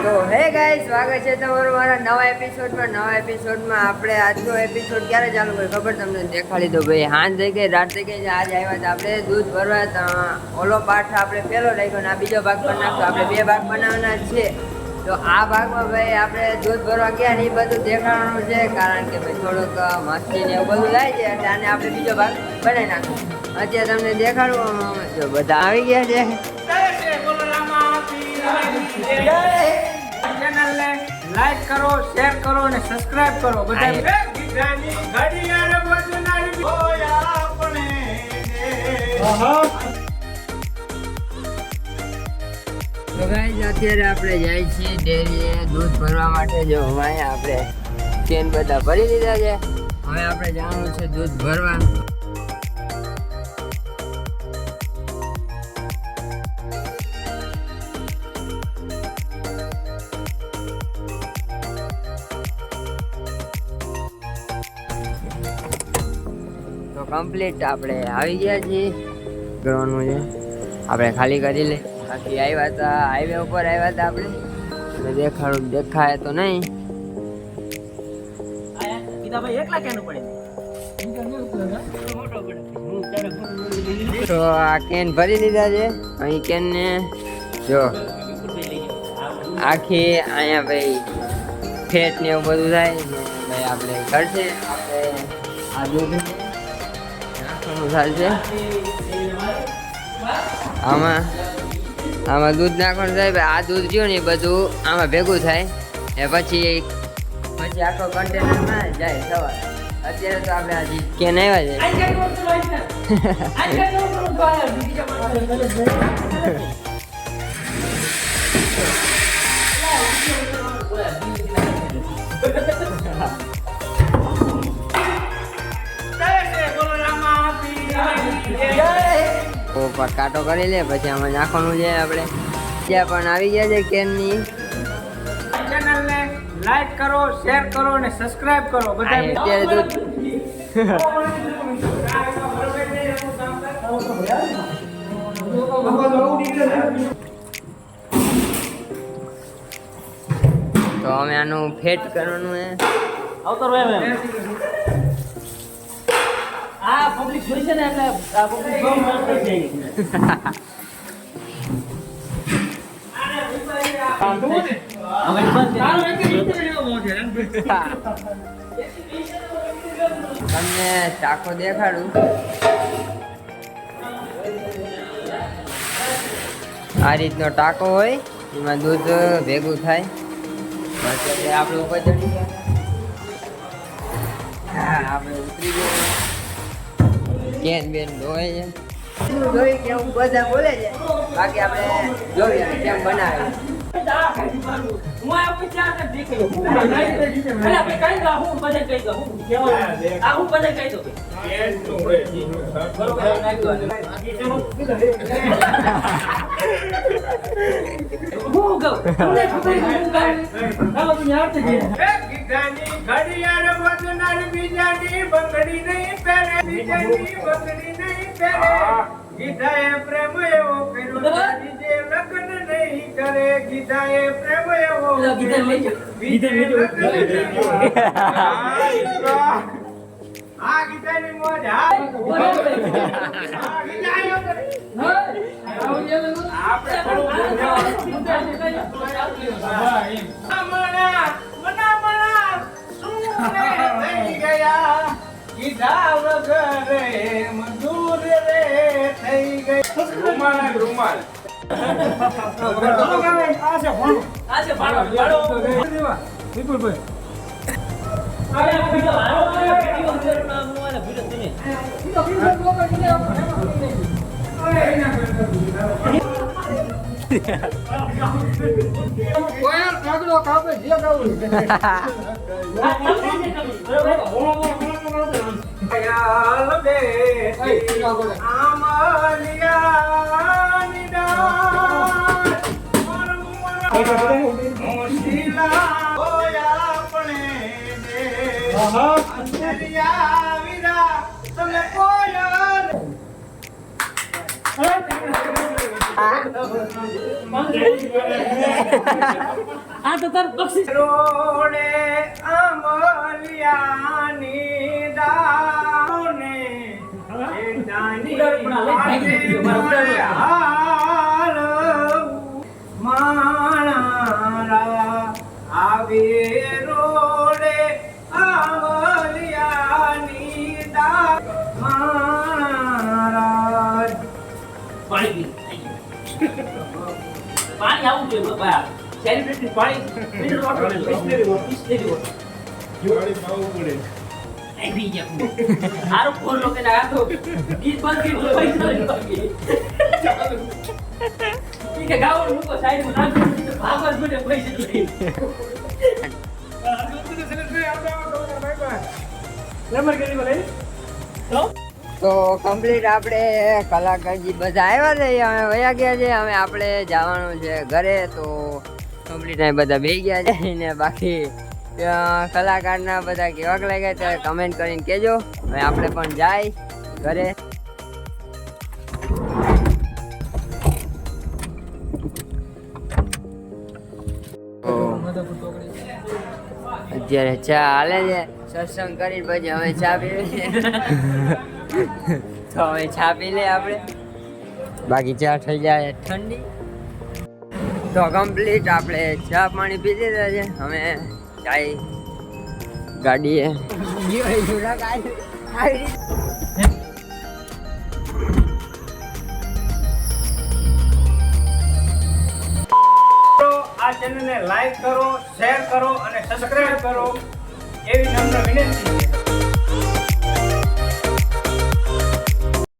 તો હે ગાઈસ, સ્વાગત છે તમારું મારા નવા એપિસોડમાં આપણે આજનો એપિસોડ ક્યારે ચાલુ કર્યો ખબર તમને દેખાડી દો ભાઈ. હાંજ થઈ ગઈ, રાત થઈ ગઈ છે. આજ આવ્યા હતા આપણે દૂધ ભરવા. ઓલો પાઠ આપણે પહેલો રાખ્યો ને આ બીજો ભાગ કરી નાખતો. આપણે 2 ભાગ બનાવવાના છે. તો આ ભાગમાં ભાઈ આપણે દૂધ ભરવા ગયા ને એ બધું દેખાડવાનું છે, કારણ કે ભાઈ થોડુંક મસ્તી ને એવું બધું થાય છે એટલે આને આપણે બીજો ભાગ બનાવી નાખો. અત્યારે તમને દેખાડવું, જો બધા આવી ગયા છે. ચેનલને લાઈક કરો, શેર કરો અને સબસ્ક્રાઇબ કરો બધા. તો ગાઈસ, અત્યારે આપણે જાય છીએ ડેરીએ દૂધ ભરવા માટે. જો અહીંયા આપણે કેન બધા ભરી લીધા છે. હવે આપણે જવાનું છે દૂધ ભરવા. તો કમ્પ્લીટ આપણે આવી ગયા છીએ. કરવાનું છે આપણે ખાલી કરી લે. બાકી આવ્યા હતા હાઈવે ઉપર આવ્યા હતા આપણે. દેખાડું દેખાય તો નહીં. તો આ કેન ભરી લીધા છે. અહીં કેન ને જો આખી અહીંયા ભાઈ ફેટ ને એવું બધું થાય ને ભાઈ આપણે ઘરશે આપણે આ દૂધ નાખવાનું થાય છે. આમાં દૂધ નાખવાનું થાય ભાઈ. આ દૂધ જો ને બધું આમાં ભેગું થાય એ પછી આખો કન્ટેનરમાં જાય સવાર. અત્યારે તો આપણે હજી કેન આવ્યા છે. કાંટો કરી લે પછી આમાં નાખવાનું છે આપણે. ત્યાં પણ આવી ગયા છે કેનની. ચેનલને લાઈક કરો, શેર કરો અને સબસ્ક્રાઇબ કરો બધા. અત્યારે દૂધ તો અમે આનું ફેટ કરવાનું છે. આવતો રહે મેમ. આ પબ્લિક જોઈ છે ને એટલે આ પબ્લિક બહુ મસ્ત થઈ ગઈ. તમને ચાખો દેખાડું. આ રીતનો ટાંકો હોય, એમાં દૂધ ભેગું થાય. આપણે ઉપર ચડી ગયા, આપણે ઉતરી ગયા. કેન બેન ધોય છે. જોઈ કે હું બધા બોલે છે. બાકી આપણે જોઈએ કેમ બનાવે. હું આ પૈસા આ દેખી લો. અરે આપણે કઈ દો હું બધે કઈ દો. આ હું બધે કઈ દો. બરોબર નાખ્યો. હું ગો. તમને ખબર હું ગો. આવો તું યાદ છે. ગીતાની ઘડિયાળ વધનાર બીજાની બંગડી નહીં પહેરે. બીજાની બંગડી નહીં પહેરે. ગીતાએ પ્રેમ એવો કર્યો જે લગ્ન નહીં કરે. ગીતાએ પ્રેમ એવો ગીતા લઈ જો. આ ગીતાની મોજ. ગીધા વગર મજૂર રે થઈ ગઈ. રૂમાલ આ છે ભાડો વિપુલભાઈ. અરે ભીડો ના મોવાના ભીડો તને કોઈ કાગડો કાપે જે ગાવું. તમે આ તો તાર બક્ષીસ રોડે આંબલિયાની દાને એટાની હાલ માણારા આવે રોડે આંબલિયાની દા માણારા પાણી પાણી આવું જોઈએ બાબા સેલિબ્રિટી પાણી મિનરલ વોટર બિસ્લેરી વોટર આવી ગયા હારો ફોન લોકો ના આતો ગીત બંધ કરી પૈસા લઈ બાકી ઠીક છે ગાવો લોકો સાઈડ માં નાખો ભાગવત મને પૈસા લઈ નંબર કરી બોલે તો કમ્પ્લીટ આપણે કલાકારજી બધા આવ્યા છે અમે વયા ગયા છે હવે આપણે જવાનું છે ઘરે તો કમ્પ્લીટ અહીં બધા બેસી ગયા છે ને બાકી કલાકારના બધા કેવાક લાગ્યા તે કમેન્ટ કરીને કહેજો હવે આપણે પણ જાય ઘરે અત્યારે ચા હાલે છે સત્સંગ કરી પછી હવે ચા પીવી છે તો હવે ચા પી લે આપણે બાકી ચા થઈ જાય ઠંડી તો કમ્પ્લીટ આપણે ચા પાણી પી લીધા છે હવે જાય ગાડીએ આ ચેનલને લાઈક કરો, શેર કરો અને સબસ્ક્રાઇબ કરો એવી નમ્ર વિનંતી છે.